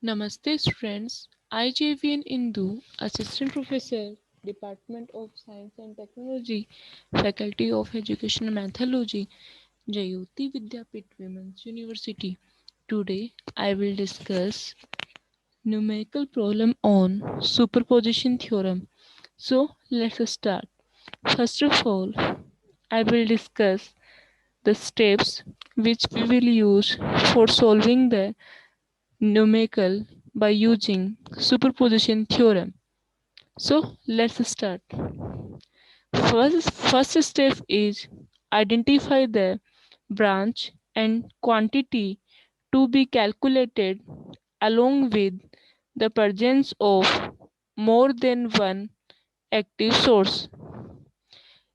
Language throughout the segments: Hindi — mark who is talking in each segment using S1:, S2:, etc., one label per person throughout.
S1: Namaste students, I JVN Indu, Assistant Professor, Department of Science and Technology, Faculty of Educational Methodology, Jayoti Vidyapit Women's University. Today I will discuss numerical problem on superposition theorem. So let's start. First of all, I will discuss the steps which we will use for solving the numerical by using superposition theorem. So let's start. First step is identify the branch and quantity to be calculated along with the presence of more than one active source.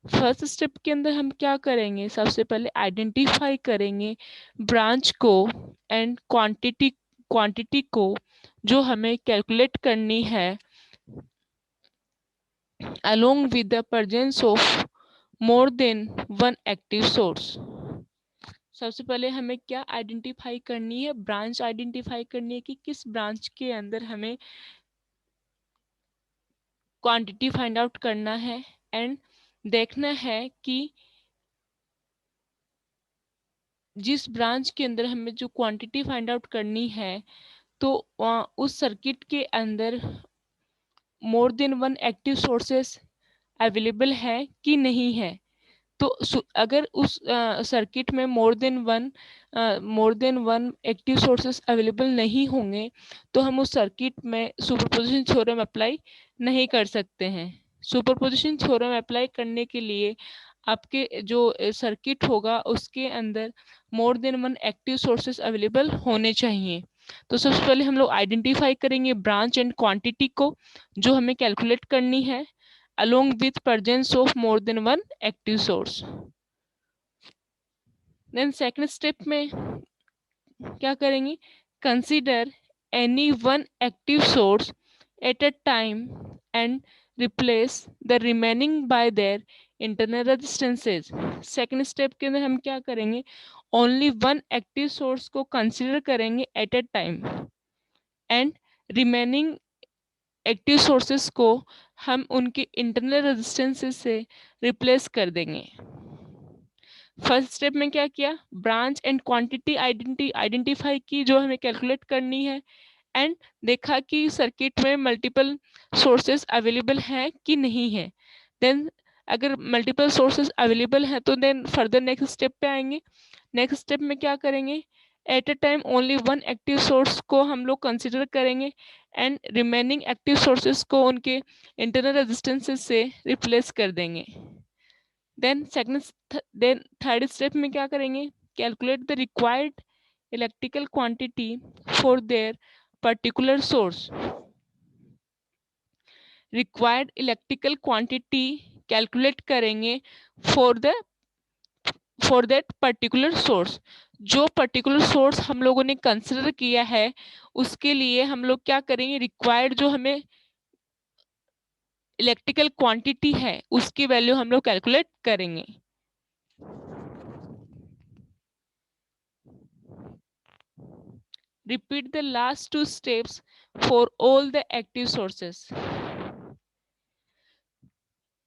S1: First step के अंदर हम क्या करेंगे, सबसे पहले आइडेंटिफाई करेंगे ब्रांच को एंड क्वांटिटी को जो हमें कैलकुलेट करनी है along with the presence of more than one active source. सबसे पहले हमें क्या आइडेंटिफाई करनी है, ब्रांच आइडेंटिफाई करनी है कि किस ब्रांच के अंदर हमें क्वांटिटी फाइंड आउट करना है एंड देखना है कि जिस ब्रांच के अंदर हमें जो क्वांटिटी फाइंड आउट करनी है तो उस सर्किट के अंदर मोर than one active sources available है कि नहीं है। तो अगर उस सर्किट में मोर than one active sources available नहीं होंगे तो हम उस सर्किट में सुपरपोजिशन थ्योरम अप्लाई नहीं कर सकते हैं। सुपरपोजिशन थ्योरम अप्लाई करने के लिए आपके जो सर्किट होगा उसके अंदर मोर than one active sources available होने चाहिए। तो सबसे पहले हम लोग आइडेंटिफाई करेंगे ब्रांच एंड क्वांटिटी को जो हमें कैलकुलेट करनी है along with presence of more than one active source. Then second step में क्या करेंगे, consider any one active source at a time and replace the remaining by their internal resistances. Second step के अंदर हम क्या करेंगे, only one active source को consider करेंगे at a time and remaining active sources को हम उनके इंटरनल रेजिस्टेंसेस से रिप्लेस कर देंगे। फर्स्ट स्टेप में क्या किया, ब्रांच एंड क्वांटिटी आइडेंटिफाई की जो हमें कैलकुलेट करनी है एंड देखा कि सर्किट में मल्टीपल सोर्सेस अवेलेबल हैं कि नहीं है। देन अगर मल्टीपल सोर्सेस अवेलेबल हैं तो देन फर्दर नेक्स्ट स्टेप पे आएंगे। नेक्स्ट स्टेप में क्या करेंगे, at a time only one active source को हम लोग कंसिडर करेंगे एंड रिमेनिंग एक्टिव सोर्सेस को उनके इंटरनल रेजिस्टेंसेस से रिप्लेस कर देंगे। देन थर्ड स्टेप में क्या करेंगे, calculate the required electrical quantity for their particular source. Required electrical quantity calculate करेंगे फॉर दैट पर्टिकुलर सोर्स। जो पर्टिकुलर सोर्स हम लोगों ने कंसिडर किया है उसके लिए हम लोग क्या करेंगे, रिक्वायर्ड जो हमें इलेक्ट्रिकल क्वांटिटी है उसकी वैल्यू हम लोग कैलकुलेट करेंगे। Repeat the last two steps for all the active sources.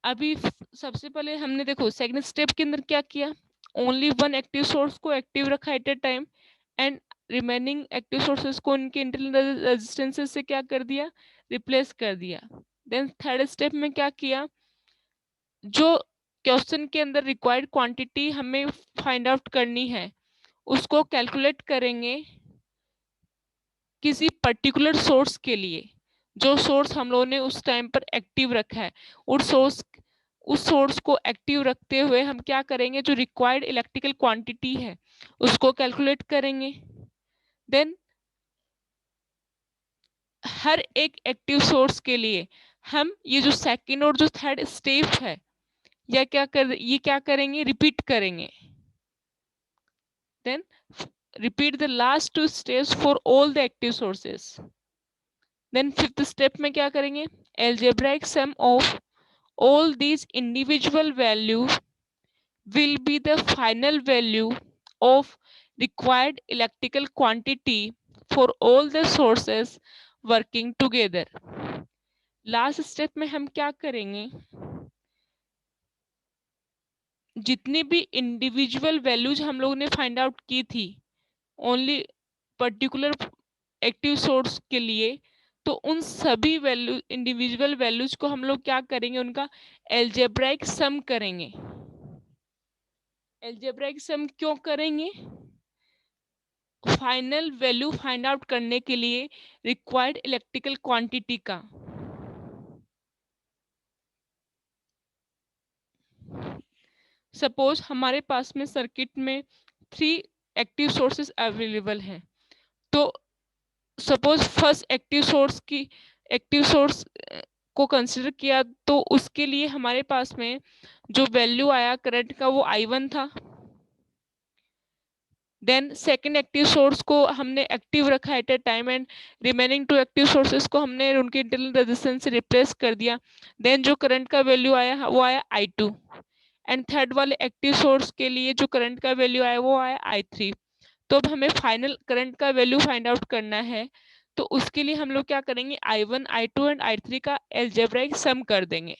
S1: अभी सबसे पहले हमने देखो सेकंड स्टेप के अंदर क्या किया, ओनली वन एक्टिव सोर्स को एक्टिव रखा at a time and remaining active sources को उनके इंटरनल रेजिस्टेंसेस से क्या कर दिया, रिप्लेस कर दिया। देन थर्ड स्टेप में क्या किया, जो क्वेश्चन के अंदर रिक्वायर्ड क्वांटिटी हमें फाइंड आउट करनी है उसको कैलकुलेट करेंगे किसी पर्टिकुलर सोर्स के लिए, जो सोर्स हम लोगों ने उस टाइम पर एक्टिव रखा है उस सोर्स को एक्टिव रखते हुए हम क्या करेंगे, जो रिक्वायर्ड इलेक्ट्रिकल क्वांटिटी है उसको कैलकुलेट करेंगे। देन हर एक एक्टिव सोर्स के लिए हम ये जो सेकंड और जो थर्ड स्टेप है ये क्या करेंगे, रिपीट करेंगे। Then repeat the last two steps for all the active sources. Then fifth step में क्या करेंगे, algebraic sum of all these individual values will be the final value of required electrical quantity for all the sources working together. Last step में हम क्या करेंगे, जितनी भी इंडिविजुअल वैल्यूज हम लोगों ने फाइंड आउट की थी ओनली पर्टिकुलर एक्टिव सोर्स के लिए, तो उन सभी वैल्यू इंडिविजुअल वैल्यूज को हम लोग क्या करेंगे, उनका एल्जेब्राइक सम करेंगे। एल्जेब्राइक सम क्यों करेंगे? फाइनल वैल्यू फाइंड आउट करने के लिए रिक्वायर्ड इलेक्ट्रिकल क्वांटिटी का। सपोज हमारे पास में सर्किट में 3 एक्टिव सोर्सेस अवेलेबल हैं, तो सपोज फर्स्ट एक्टिव सोर्स को कंसिडर किया, तो उसके लिए हमारे पास में जो वैल्यू आया करंट का वो I1 था। देन सेकंड एक्टिव सोर्स को हमने एक्टिव रखा at a time and remaining 2 active sources को हमने उनके इंटरनल रेजिस्टेंस से रिप्लेस कर दिया। देन जो करंट का वैल्यू आया वो आया I2 एंड थर्ड वाले एक्टिव सोर्स के लिए जो करंट का वैल्यू आया वो आया I3। तो अब हमें फाइनल करंट का वैल्यू फाइंड आउट करना है, तो उसके लिए हम लोग क्या करेंगे, I1 I2 एंड I3 का एल्जेब्राइक सम कर देंगे,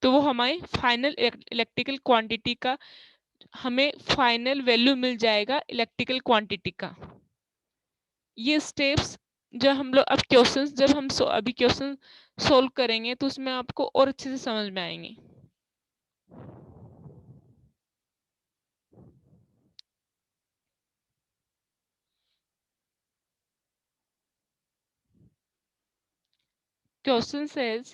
S1: तो वो हमारी फाइनल इलेक्ट्रिकल क्वांटिटी का हमें फाइनल वैल्यू मिल जाएगा इलेक्ट्रिकल क्वांटिटी का। ये स्टेप्स जब हम लोग अब क्वेश्चंस जब हम अभी क्वेश्चन सोल्व करेंगे तो उसमें आपको और अच्छे से समझ में आएंगे। Question says,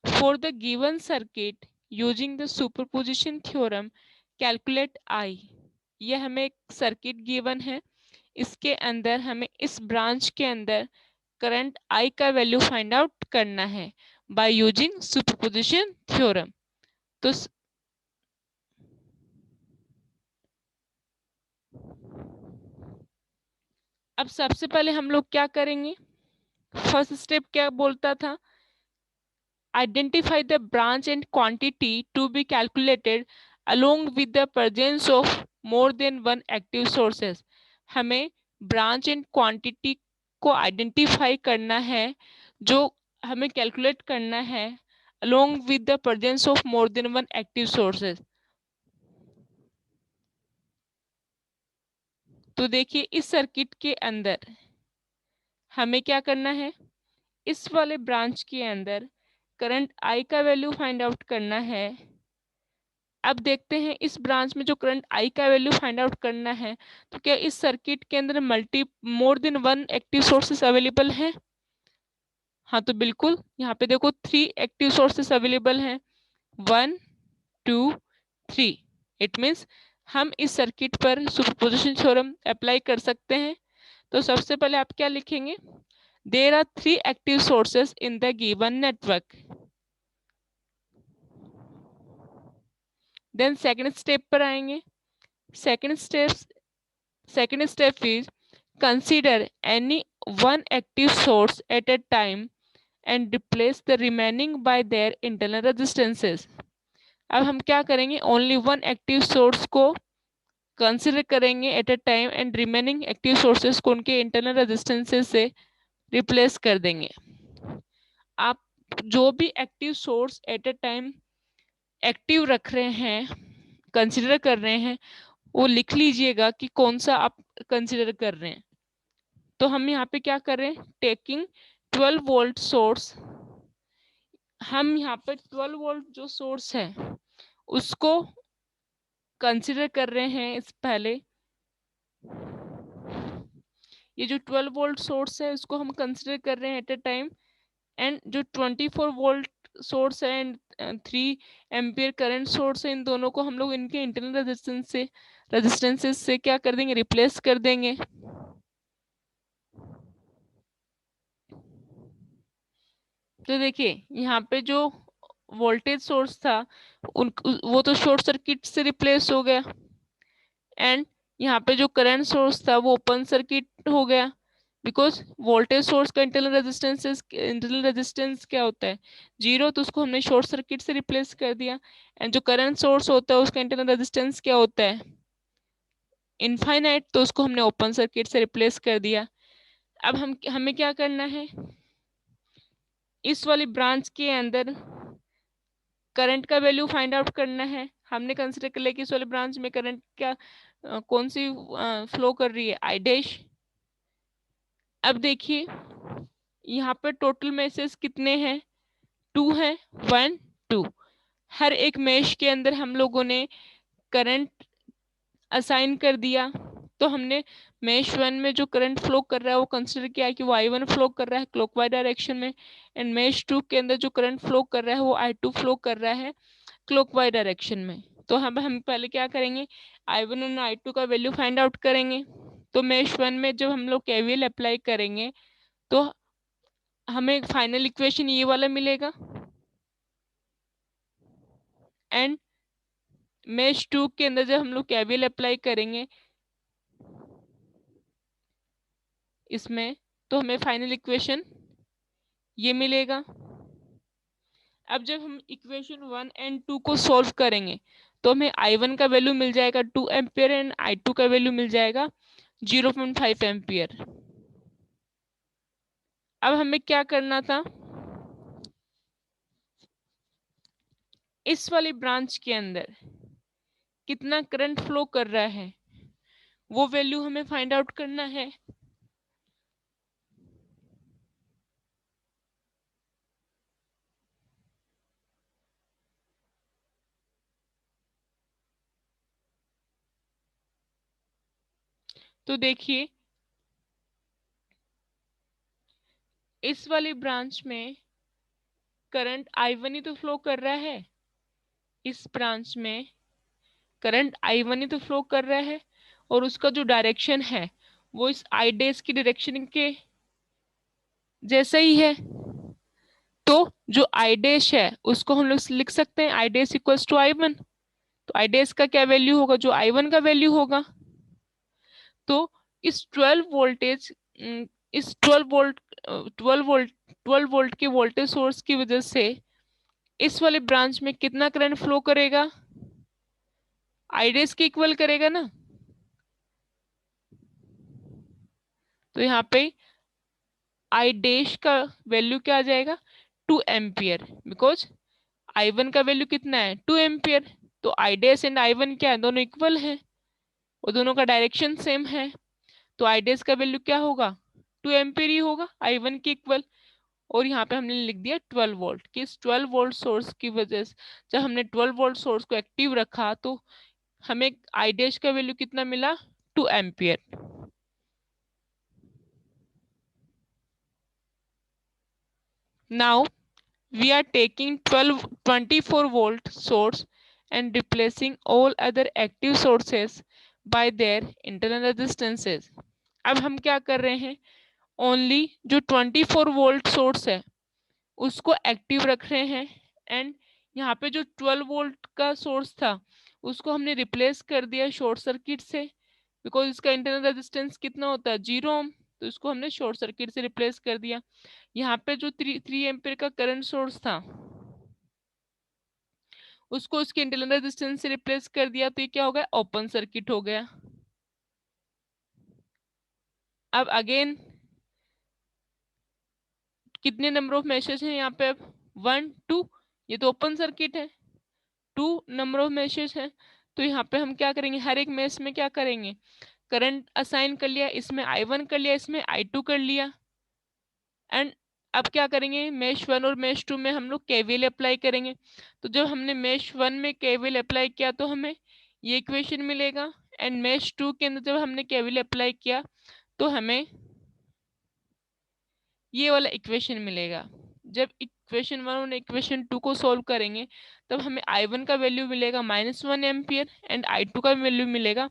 S1: for the given circuit using the superposition theorem calculate I। ये हमें एक सर्किट गिवन है, इसके अंदर हमें इस ब्रांच के अंदर करंट I का वैल्यू फाइंड आउट करना है बाय यूजिंग सुपरपोजिशन थ्योरम। तो अब सबसे पहले हम लोग क्या करेंगे, फर्स्ट स्टेप क्या बोलता था, identify the branch and quantity to be calculated along with the presence of more than one active sources. हमें ब्रांच एंड क्वांटिटी को आइडेंटिफाई करना है जो हमें कैलकुलेट करना है along with the presence of more than one active sources. तो देखिए इस सर्किट के अंदर हमें क्या करना है, इस वाले ब्रांच के अंदर करंट I का वैल्यू फाइंड आउट करना है। अब देखते हैं इस ब्रांच में जो करंट I का वैल्यू फाइंड आउट करना है, तो क्या इस सर्किट के अंदर मोर than one active sources available हैं? हाँ, तो बिल्कुल यहाँ पे देखो 3 एक्टिव सोर्सेस अवेलेबल हैं, 1 2 3। इट मीन्स हम इस सर्किट पर सुपरपोजिशन थ्योरम अप्लाई कर सकते हैं। तो सबसे पहले आप क्या लिखेंगे, there are 3 active sources in the given network. Then second step पर आएंगे। Second step is consider any one active source at a time and replace the remaining by their internal resistances। अब हम क्या करेंगे, ओनली वन एक्टिव सोर्स को कंसिडर करेंगे at a time and remaining active sources को उनके इंटरनल रेजिस्टेंसेस से रिप्लेस कर देंगे। आप जो भी active source at a time active रख रहे हैं, कंसिडर कर रहे हैं, वो लिख लीजिएगा कि कौन सा आप कंसिडर कर रहे हैं। तो हम यहाँ पे क्या कर रहे हैं, टेकिंग 12 वोल्ट सोर्स, हम यहाँ पे 12 वोल्ट जो सोर्स है उसको कंसिडर कर रहे हैं। इस पहले ये जो 12 वोल्ट सोर्स है उसको हम कंसिडर कर रहे हैं एट अ टाइम, एंड जो 24 वोल्ट सोर्स है एंड 3 एम्पियर करंट सोर्स है, इन दोनों को हम लोग इनके इंटरनल रेजिस्टेंसेस से क्या कर देंगे, रिप्लेस कर देंगे। तो देखिए यहाँ पे जो वोल्टेज सोर्स था वो तो शॉर्ट सर्किट से रिप्लेस हो गया, एंड यहाँ पे जो करंट सोर्स था वो ओपन सर्किट हो गया, बिकॉज वोल्टेज सोर्स का इंटरनल रेजिस्टेंस क्या होता है, 0, तो उसको हमने शॉर्ट सर्किट से रिप्लेस कर दिया। एंड जो करंट सोर्स होता है उसका इंटरनल रेजिस्टेंस क्या होता है, इनफाइनाइट, तो उसको हमने ओपन सर्किट से रिप्लेस कर दिया। अब हमें क्या करना है, इस वाली ब्रांच के अंदर करंट का वैल्यू फाइंड आउट करना है। हमने कंसिडर कर लिया कि इस वाले ब्रांच में करंट क्या कौन सी फ्लो कर रही है, आई डैश। अब देखिए यहाँ पे टोटल मेसेज कितने हैं, 2 हैं, 1 2। हर एक मेश के अंदर हम लोगों ने करंट असाइन कर दिया। तो हमने मेश 1 में जो करंट फ्लो कर रहा है वो कंसिडर किया कि वो I1 फ्लो कर रहा है क्लॉकवाइज डायरेक्शन में, एंड मेश 2 के अंदर जो करंट फ्लो कर रहा है वो I2 फ्लो कर रहा है क्लॉकवाइज डायरेक्शन में। तो हम पहले क्या करेंगे, I1 और I2 का वैल्यू फाइंड आउट करेंगे। तो मेश 1 में जब हम लोग KVL अप्लाई करेंगे तो हमें फाइनल इक्वेशन ये वाला मिलेगा, एंड मेश 2 के अंदर जब हम लोग KVL अप्लाई करेंगे इसमें, तो हमें फाइनल इक्वेशन ये मिलेगा। अब जब हम इक्वेशन 1 एंड 2 को सॉल्व करेंगे तो हमें I1 का वैल्यू मिल जाएगा 2 एम्पियर एंड I2 का वैल्यू मिल जाएगा 0.5 एम्पियर। अब हमें क्या करना था, इस वाली ब्रांच के अंदर कितना करंट फ्लो कर रहा है वो वैल्यू हमें फाइंड आउट करना है। तो देखिए इस वाली ब्रांच में करंट I1 ही तो फ्लो कर रहा है, इस ब्रांच में करंट I1 ही तो फ्लो कर रहा है, और उसका जो डायरेक्शन है वो इस I डैश की डायरेक्शन के जैसा ही है। तो जो I डैश है उसको हम लोग लिख सकते हैं I dash equals to I1। तो I डैश का क्या वैल्यू होगा, जो I1 का वैल्यू होगा। तो इस 12 वोल्टेज इस 12 वोल्ट के वोल्टेज सोर्स की वजह से इस वाले ब्रांच में कितना करंट फ्लो करेगा, आई डैश के इक्वल करेगा ना। तो यहाँ पे आई डैश का वैल्यू क्या आ जाएगा, 2 एम्पियर, बिकॉज I1 का वैल्यू कितना है, 2 एम्पियर। तो आई डैश एंड I1 क्या है, दोनों इक्वल है और दोनों का डायरेक्शन सेम है। तो आई डैश का वैल्यू क्या होगा, 2 एम्पियर ही होगा, I1 के इक्वल। और यहाँ पे हमने लिख दिया 12 वोल्ट, कि इस 12 वोल्ट सोर्स की वजह से जब हमने 12 वोल्ट सोर्स को एक्टिव रखा तो हमें आई डैश का वैल्यू कितना मिला, 2 ampere. Now we are taking 24 volt source and replacing all other active sources by their internal resistances। अब हम क्या कर रहे हैं, ओनली जो 24 वोल्ट सोर्स है उसको एक्टिव रख रहे हैं, एंड यहाँ पे जो 12 वोल्ट का सोर्स था उसको हमने रिप्लेस कर दिया शॉर्ट सर्किट से, बिकॉज इसका इंटरनल रेजिस्टेंस कितना होता है, 0 ओम। तो इसको हमने शॉर्ट सर्किट से रिप्लेस कर दिया। यहाँ पे जो 3 एम्पियर का करंट सोर्स था उसको उसके इंटरनल रेजिस्टेंस से रिप्लेस कर दिया, तो ये क्या हो गया, ओपन सर्किट हो गया। अब अगेन कितने नंबर ऑफ मैसेज हैं यहाँ पे, अब 1 2, ये तो ओपन सर्किट है, 2 नंबर ऑफ मैसेज हैं। तो यहाँ पे हम क्या करेंगे, हर एक मैश में क्या करेंगे, करंट असाइन कर लिया, इसमें I1 कर लिया, इसमें I2 कर लिया, एंड अब क्या करेंगे, मेश 1 और मेश 2 में हम लोग KVL अप्लाई करेंगे। तो जब हमने मेश 1 में KVL अप्लाई किया तो हमें ये इक्वेशन मिलेगा, एंड मेश 2 के अंदर जब हमने KVL अप्लाई किया तो हमें ये वाला इक्वेशन मिलेगा। जब इक्वेशन 1 और इक्वेशन 2 को सॉल्व करेंगे तब हमें I1 का वैल्यू मिलेगा -1 एम्पियर एंड I2 का वैल्यू मिलेगा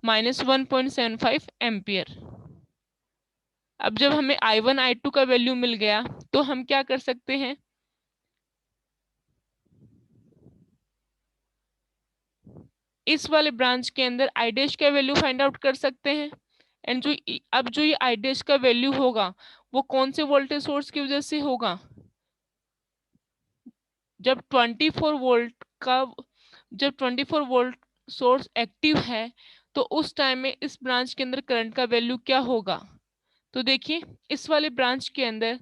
S1: -1.75 एम्पियर। अब जब हमें I1 I2 का वैल्यू मिल गया तो हम क्या कर सकते हैं, इस वाले ब्रांच के अंदर आई डैश का वैल्यू फाइंड आउट कर सकते हैं। एंड अब जो ये आई डैश का वैल्यू होगा वो कौन से वोल्टेज सोर्स की वजह से होगा, जब 24 वोल्ट का जब 24 वोल्ट सोर्स एक्टिव है तो उस टाइम में इस ब्रांच के अंदर करंट का वैल्यू क्या होगा? तो देखिए इस वाले ब्रांच के अंदर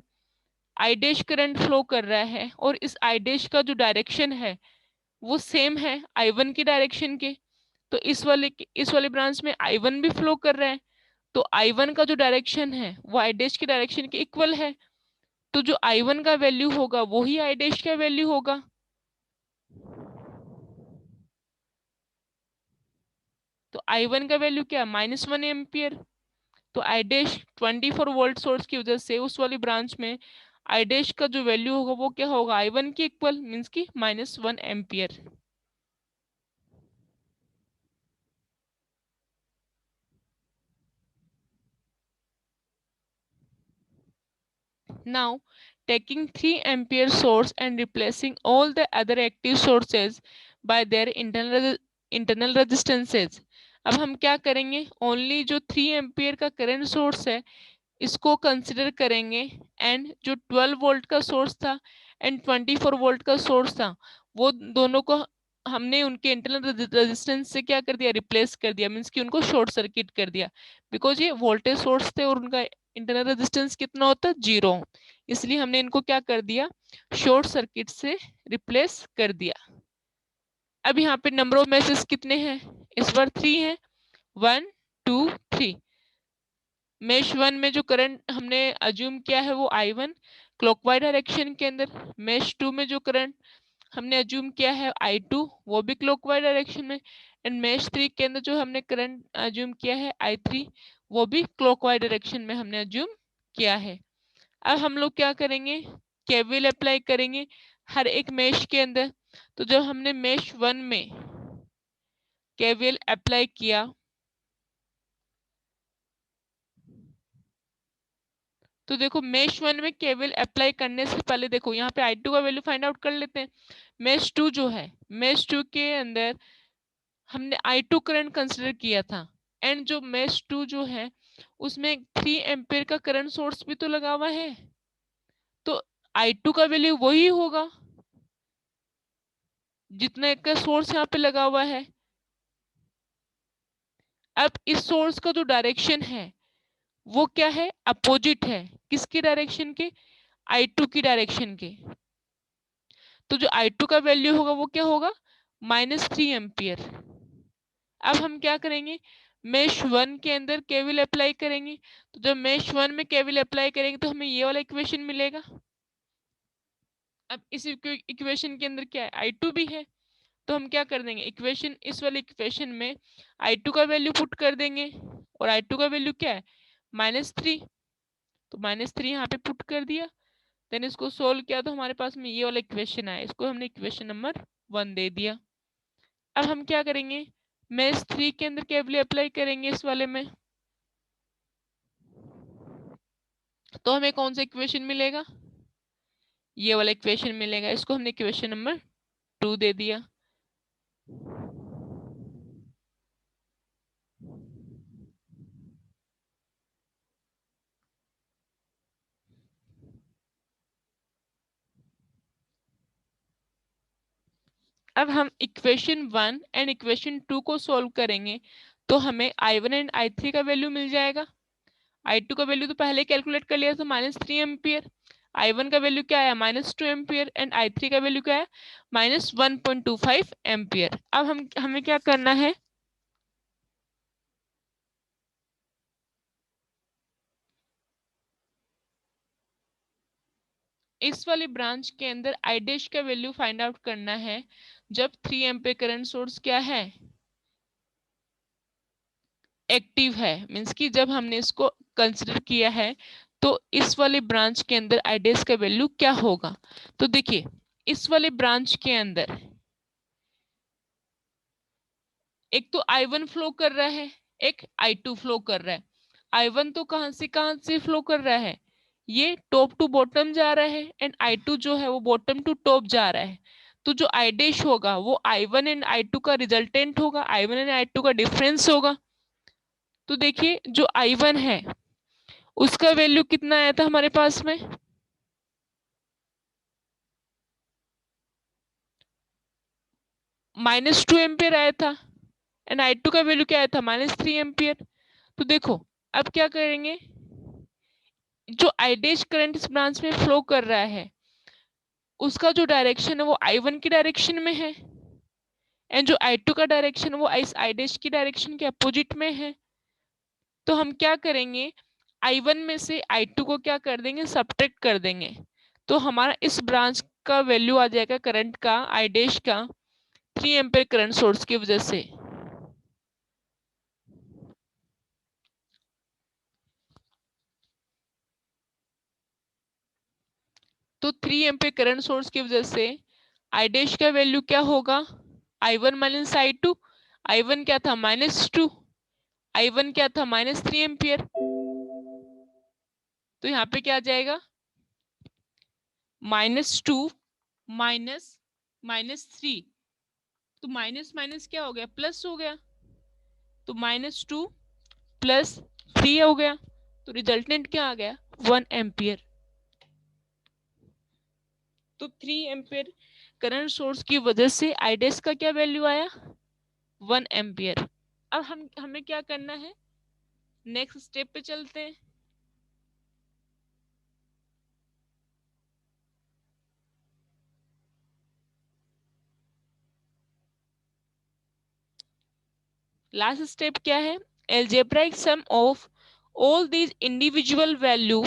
S1: आई डैश करंट फ्लो कर रहा है और इस आई डैश का जो डायरेक्शन है वो सेम है आई वन की डायरेक्शन के। तो इस वाले ब्रांच में आई वन भी फ्लो कर रहा है, तो आई वन का जो डायरेक्शन है वो आई डैश की डायरेक्शन के इक्वल है। तो जो आई वन का वैल्यू होगा वो ही आई डैश का वैल्यू होगा। तो आई वन का वैल्यू क्या, -1 एम्पियर। तो आई डैश 24 वोल्ट सोर्स की वजह से उस वाली ब्रांच में आई डैश का जो वैल्यू होगा वो क्या होगा, आई वन की इक्वल, मीन्स की -1 ampere. Now, taking 3 ampere source and replacing all the other active sources by their internal resistances. अब हम क्या करेंगे, ओनली जो 3 एम्पियर का करंट सोर्स है इसको कंसिडर करेंगे, एंड जो 12 वोल्ट का सोर्स था एंड 24 वोल्ट का सोर्स था वो दोनों को हमने उनके इंटरनल रेजिस्टेंस से क्या कर दिया, रिप्लेस कर दिया, मीन्स कि उनको शॉर्ट सर्किट कर दिया। बिकॉज ये वोल्टेज सोर्स थे और उनका इंटरनल रेजिस्टेंस कितना होता है, 0, इसलिए हमने इनको क्या कर दिया, शॉर्ट सर्किट से रिप्लेस कर दिया। अब यहाँ पे नंबर ऑफ मैसेज कितने हैं, इस बार 3 है, 1 2 3। मेश वन में जो करंट हमने अज्यूम किया है वो आई वन क्लॉकवाइज डायरेक्शन के अंदर। मेश टू में जो करंट हमने अज्यूम किया है आई टू वो भी क्लॉकवाइज डायरेक्शन में। एंड मेश थ्री के अंदर जो हमने करंट अज्यूम किया है आई थ्री वो भी क्लॉकवाइज डायरेक्शन में हमने अज्यूम किया है। अब हम लोग क्या करेंगे, केवीएल अप्लाई करेंगे हर एक मेश के अंदर। तो जब हमने मेश वन में केवीएल अप्लाई किया तो देखो मेश वन में केवल अप्लाई करने से पहले देखो यहाँ पे आई टू का वैल्यू फाइंड आउट कर लेते हैं। मेश टू जो है, मेश टू के अंदर हमने आई टू करंट कंसिडर किया था, एंड जो मेश टू जो है उसमें 3 एम्पियर का करंट सोर्स भी तो लगा हुआ है, तो आई टू का वैल्यू वही होगा जितना एक का सोर्स यहाँ पे लगा हुआ है। अब इस सोर्स का जो डायरेक्शन है वो क्या है, अपोजिट है, किसकी डायरेक्शन के, आई टू की डायरेक्शन के। तो जो आई टू का वैल्यू होगा वो क्या होगा, -3 एम्पियर। अब हम क्या करेंगे, मेश वन के अंदर केवीएल अप्लाई करेंगे। तो जब मेश वन में केवीएल अप्लाई करेंगे तो हमें ये वाला इक्वेशन मिलेगा। अब इस इक्वेशन के अंदर क्या है, आई टू भी है, तो हम क्या कर देंगे, इक्वेशन इस वाले इक्वेशन में आई टू का वैल्यू पुट कर देंगे, और आई टू का वैल्यू क्या है, -3। तो -3 यहाँ पे पुट कर दिया, देन इसको सोल्व किया तो हमारे पास में ये वाला इक्वेशन आया, इसको हमने इक्वेशन नंबर 1 दे दिया। अब हम क्या करेंगे, मेश थ्री के अंदर केवल अप्लाई करेंगे इस वाले में, तो हमें कौन सा इक्वेशन मिलेगा, ये वाला इक्वेशन मिलेगा, इसको हमने इक्वेशन नंबर 2 दे दिया। अब हम इक्वेशन 1 एंड इक्वेशन 2 को सॉल्व करेंगे तो हमें आई वन एंड आई थ्री का वैल्यू मिल जाएगा। आई टू का वैल्यू तो पहले कैलकुलेट कर लिया था, -3 एम्पियर। आई वन का वैल्यू क्या आया, -2 एम्पियर, एंड आई थ्री का वैल्यू क्या है, -1.25 एम्पियर। अब हम हमें क्या करना है, इस वाली ब्रांच के अंदर आई डैश का वैल्यू फाइंड आउट करना है जब 3 एम्पियर करंट सोर्स क्या है, एक्टिव है, मींस कि जब हमने इसको कंसिडर किया है तो इस वाले ब्रांच के अंदर आई डैश का वैल्यू क्या होगा। तो देखिए इस वाले ब्रांच के अंदर एक तो आई वन फ्लो कर रहा है, एक आई टू फ्लो कर रहा है। आई वन तो कहाँ से फ्लो कर रहा है, ये टॉप टू बॉटम जा रहा है, एंड आई टू जो है वो बॉटम टू टॉप जा रहा है। तो जो आई डैश होगा वो I one and I two का रिजल्टेंट होगा, I one and I two का डिफरेंस होगा। तो देखिए जो आई वन है उसका वैल्यू कितना आया था हमारे पास में, -2 एम्पियर आया था। एंड I2 का वैल्यू क्या आया था -3 एम्पियर। तो देखो अब क्या करेंगे, जो आई डैश करंट इस ब्रांच में फ्लो कर रहा है उसका जो डायरेक्शन है वो I1 की डायरेक्शन में है, एंड जो I2 का डायरेक्शन वो इस आई डैश की डायरेक्शन के अपोजिट में है। तो हम क्या करेंगे, I1 में से I2 को क्या कर देंगे, सब्ट्रैक्ट कर देंगे। तो हमारा इस ब्रांच का वैल्यू आ जाएगा करंट का, आई डैश का 3 एम्पियर करंट सोर्स की वजह से। तो 3 एम्पियर करंट सोर्स की वजह से आई डैश का वैल्यू क्या होगा, I1 माइनस I2। I1 क्या था -2, I1 क्या था -3 एम्पियर। तो यहाँ पे क्या आ जाएगा, -2 माइनस -3, तो माइनस माइनस क्या हो गया, प्लस हो गया। तो -2 प्लस 3 हो गया, तो रिजल्टेंट क्या आ गया 1 एम्पियर। तो 3 एम्पियर करंट सोर्स की वजह से आई डैश का क्या वैल्यू आया 1 एम्पियर। अब हमें क्या करना है, नेक्स्ट स्टेप पे चलते हैं। लास्ट स्टेप क्या है, algebraic sum of all these individual value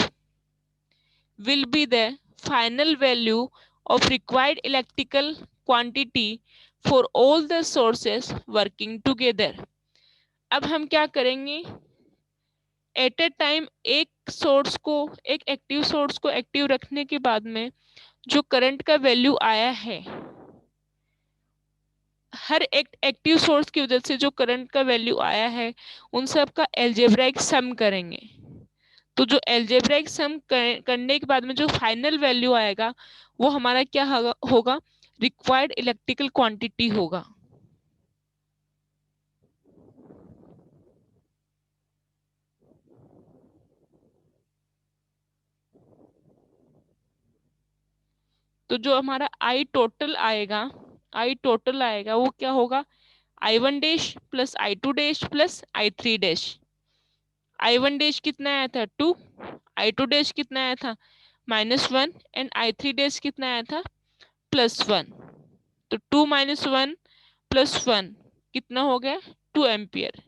S1: will be the final value of required electrical quantity for all the sources working together। अब हम क्या करेंगे, एट ए टाइम एक सोर्स को, एक एक्टिव सोर्स को एक्टिव रखने के बाद में जो करंट का वैल्यू आया है, हर एक एक्टिव सोर्स की वजह से जो करंट का वैल्यू आया है उन सब का एल्जेब्राइक सम करेंगे। तो जो एल्जेब्राइक सम करने के बाद में जो फाइनल वैल्यू आएगा वो हमारा क्या होगा, रिक्वायर्ड इलेक्ट्रिकल क्वांटिटी होगा। तो जो हमारा आई टोटल आएगा वो क्या होगा, I1 dash plus I2 dash plus I3 dash. I1 dash कितना आया था 2, I2 डैश कितना आया था -1, एंड I3 डैश कितना आया था +1। तो 2 - 1 + 1 कितना हो गया 2 एम्पियर।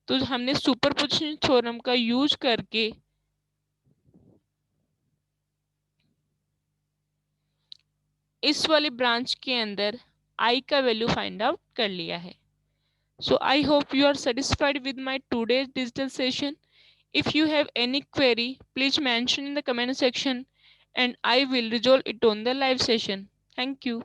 S1: तो हमने सुपरपोजिशन थ्योरम का यूज करके इस वाली ब्रांच के अंदर आई का वैल्यू फाइंड आउट कर लिया है। So I hope you are satisfied with my today's digital session. If you have any query, please mention in the comment section and I will resolve it on the live session. Thank you.